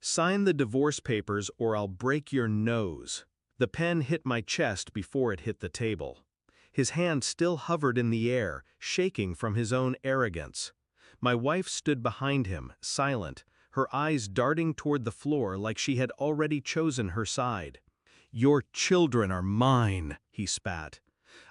Sign the divorce papers or I'll break your nose. The pen hit my chest before it hit the table. His hand still hovered in the air, shaking from his own arrogance. My wife stood behind him, silent, her eyes darting toward the floor like she had already chosen her side. "Your children are mine," he spat.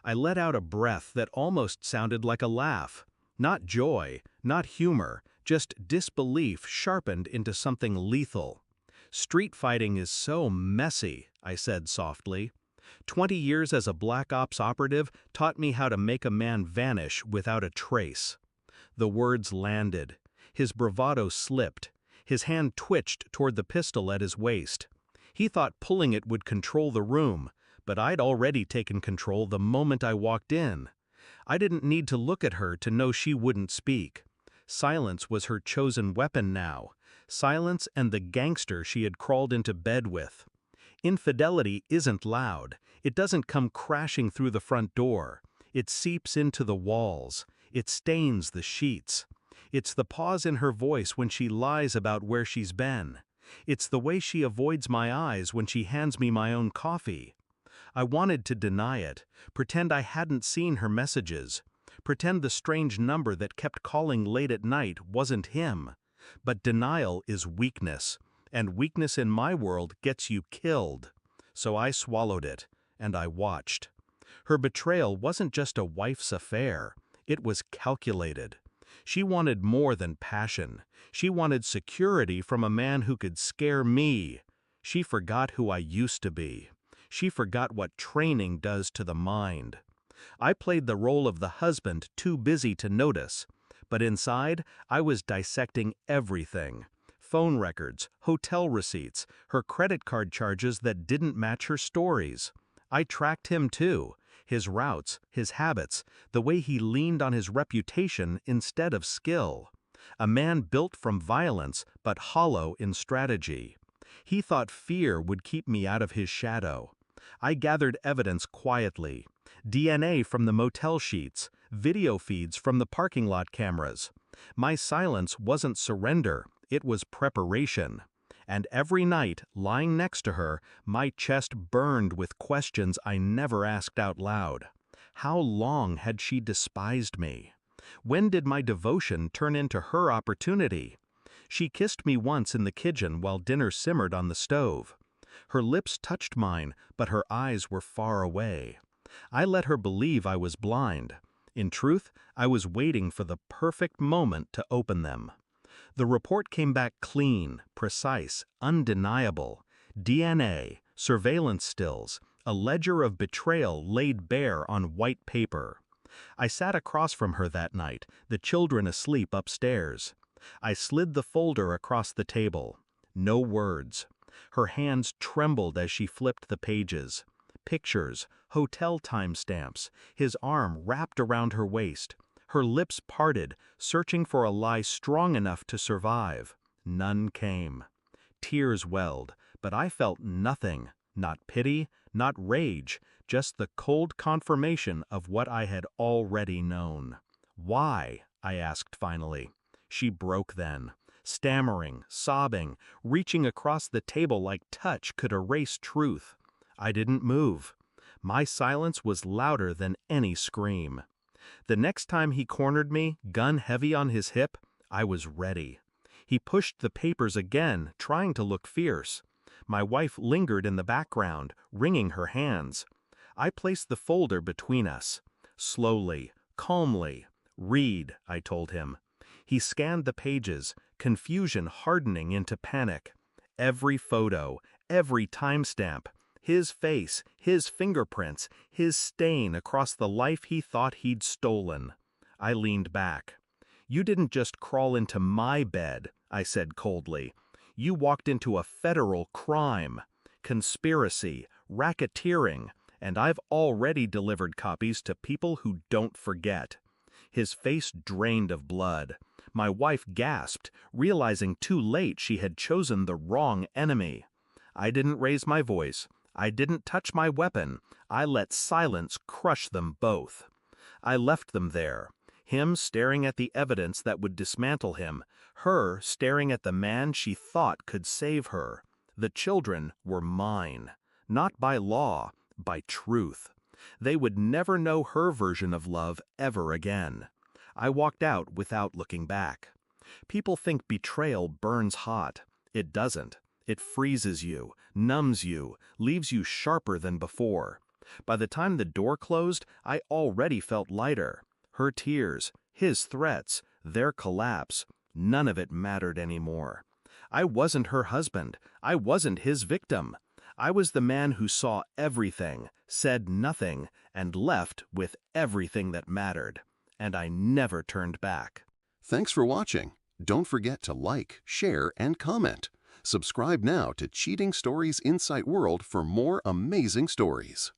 I let out a breath that almost sounded like a laugh. Not joy, not humor, just disbelief sharpened into something lethal. "Street fighting is so messy," I said softly. 20 years as a Black Ops operative taught me how to make a man vanish without a trace. The words landed. His bravado slipped. His hand twitched toward the pistol at his waist. He thought pulling it would control the room, but I'd already taken control the moment I walked in. I didn't need to look at her to know she wouldn't speak. Silence was her chosen weapon now. Silence and the gangster she had crawled into bed with. Infidelity isn't loud. It doesn't come crashing through the front door. It seeps into the walls. It stains the sheets. It's the pause in her voice when she lies about where she's been. It's the way she avoids my eyes when she hands me my own coffee. I wanted to deny it, pretend I hadn't seen her messages, pretend the strange number that kept calling late at night wasn't him. But denial is weakness, and weakness in my world gets you killed. So I swallowed it, and I watched. Her betrayal wasn't just a wife's affair, it was calculated. She wanted more than passion. She wanted security from a man who could scare me. She forgot who I used to be. She forgot what training does to the mind. I played the role of the husband too busy to notice, but inside I was dissecting everything. Phone records, hotel receipts, her credit card charges that didn't match her stories. I tracked him too, his routes, his habits, the way he leaned on his reputation instead of skill. A man built from violence but hollow in strategy. He thought fear would keep me out of his shadow. I gathered evidence quietly. DNA from the motel sheets, video feeds from the parking lot cameras. My silence wasn't surrender, it was preparation. And every night, lying next to her, my chest burned with questions I never asked out loud. How long had she despised me? When did my devotion turn into her opportunity? She kissed me once in the kitchen while dinner simmered on the stove. Her lips touched mine, but her eyes were far away. I let her believe I was blind. In truth, I was waiting for the perfect moment to open them. The report came back clean, precise, undeniable. DNA, surveillance stills, a ledger of betrayal laid bare on white paper. I sat across from her that night, the children asleep upstairs. I slid the folder across the table. No words. Her hands trembled as she flipped the pages. Pictures, hotel timestamps, his arm wrapped around her waist. Her lips parted, searching for a lie strong enough to survive. None came. Tears welled, but I felt nothing. Not pity, not rage, just the cold confirmation of what I had already known. "Why?" I asked finally. She broke then, stammering, sobbing, reaching across the table like touch could erase truth. I didn't move. My silence was louder than any scream. The next time he cornered me, gun heavy on his hip, I was ready. He pushed the papers again, trying to look fierce. My wife lingered in the background, wringing her hands. I placed the folder between us. Slowly, calmly. "Read," I told him. He scanned the pages, confusion hardening into panic. Every photo, every timestamp, his face, his fingerprints, his stain across the life he thought he'd stolen. I leaned back. "You didn't just crawl into my bed," I said coldly. "You walked into a federal crime, conspiracy, racketeering, and I've already delivered copies to people who don't forget." His face drained of blood. My wife gasped, realizing too late she had chosen the wrong enemy. I didn't raise my voice. I didn't touch my weapon. I let silence crush them both. I left them there, him staring at the evidence that would dismantle him, Her staring at the man she thought could save her. The children were mine. Not by law, by truth. They would never know her version of love ever again. I walked out without looking back. People think betrayal burns hot. It doesn't. It freezes you, numbs you, leaves you sharper than before. By the time the door closed, I already felt lighter. Her tears, his threats, their collapse, none of it mattered anymore. I wasn't her husband. I wasn't his victim. I was the man who saw everything, said nothing, and left with everything that mattered. And I never turned back. Thanks for watching. Don't forget to like, share, and comment. Subscribe now to Cheating Stories Insight World for more amazing stories.